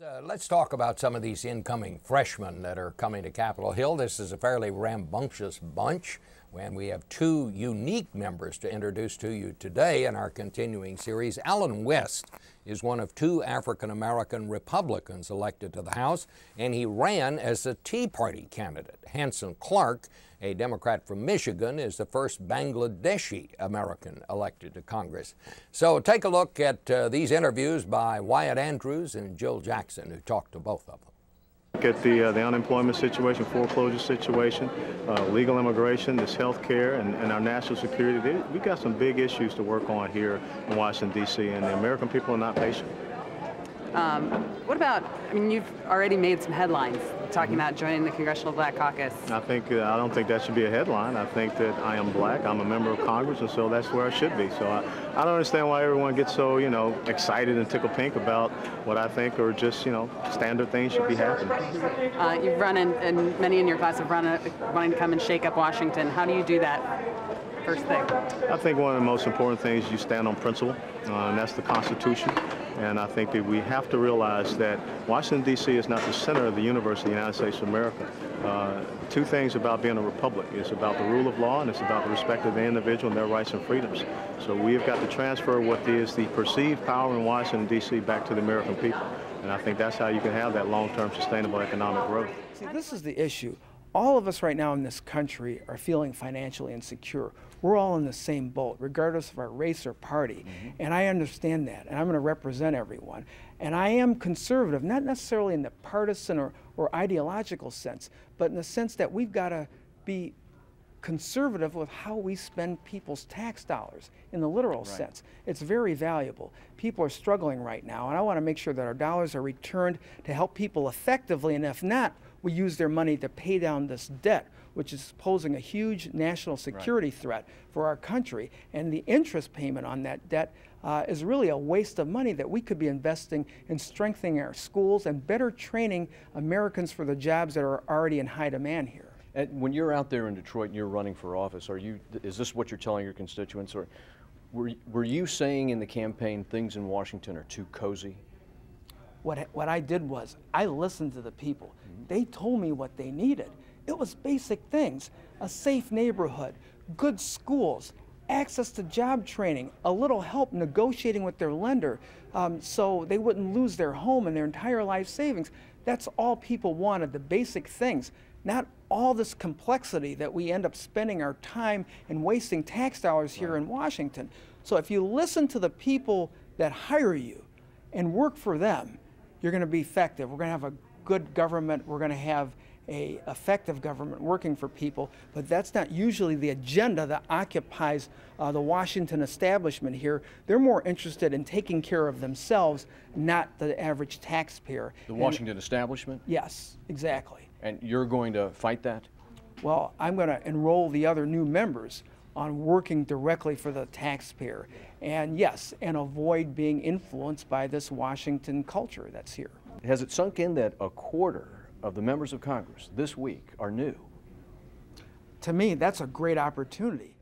Let's talk about some of these incoming freshmen that are coming to Capitol Hill. This is a fairly rambunctious bunch, and we have two unique members to introduce to you today in our continuing series. Allen West is one of two African-American Republicans elected to the House, and he ran as a Tea Party candidate. Hansen Clarke, a Democrat from Michigan, is the first Bangladeshi-American elected to Congress. So take a look at these interviews by Wyatt and Jill Jackson, who talked to both of them. Look at the unemployment situation, foreclosure situation, legal immigration, this health care, and our national security. We've got some big issues to work on here in Washington, D.C., and the American people are not patient. What about, I mean, you've already made some headlines talking about joining the Congressional Black Caucus. I don't think that should be a headline. I think that I am black, I'm a member of Congress, and so that's where I should be. So I don't understand why everyone gets so, excited and tickle pink about what I think are just, standard things should be happening. You've run, and many in your class have run wanting to come and shake up Washington. How do you do that? First thing. I think one of the most important things is you stand on principle, and that's the Constitution. And I think that we have to realize that Washington, D.C. is not the center of the universe of the United States of America. Two things about being a republic. It's about the rule of law, and it's about the respect of the individual and their rights and freedoms. So we have got to transfer what is the perceived power in Washington, D.C. back to the American people. And I think that's how you can have that long-term sustainable economic growth. See, this is the issue. All of us right now in this country are feeling financially insecure. We're all in the same boat, regardless of our race or party. And I understand that, and I'm going to represent everyone. And I am conservative, not necessarily in the partisan or ideological sense, but in the sense that we've got to be conservative with how we spend people's tax dollars in the literal sense. It's very valuable. People are struggling right now, and I want to make sure that our dollars are returned to help people effectively, and if not, we use their money to pay down this debt, which is posing a huge national security threat for our country. And the interest payment on that debt is really a waste of money that we could be investing in strengthening our schools and better training Americans for the jobs that are already in high demand here. And when you're out there in Detroit and you're running for office, is this what you're telling your constituents? Or were you saying in the campaign things in Washington are too cozy? What I did was I listened to the people. They told me what they needed. It was basic things: a safe neighborhood, good schools, access to job training, a little help negotiating with their lender so they wouldn't lose their home and their entire life savings. That's all people wanted, the basic things, not all this complexity that we end up spending our time and wasting tax dollars here in Washington. So if you listen to the people that hire you and work for them, you're going to be effective. We're going to have a good government. We're going to have an effective government working for people, but that's not usually the agenda that occupies the Washington establishment here. They're more interested in taking care of themselves, not the average taxpayer. The Washington establishment? Yes, exactly. And you're going to fight that? Well, I'm going to enroll the other new members on working directly for the taxpayer. And yes, and avoid being influenced by this Washington culture that's here. Has it sunk in that a quarter of the members of Congress this week are new? To me, that's a great opportunity.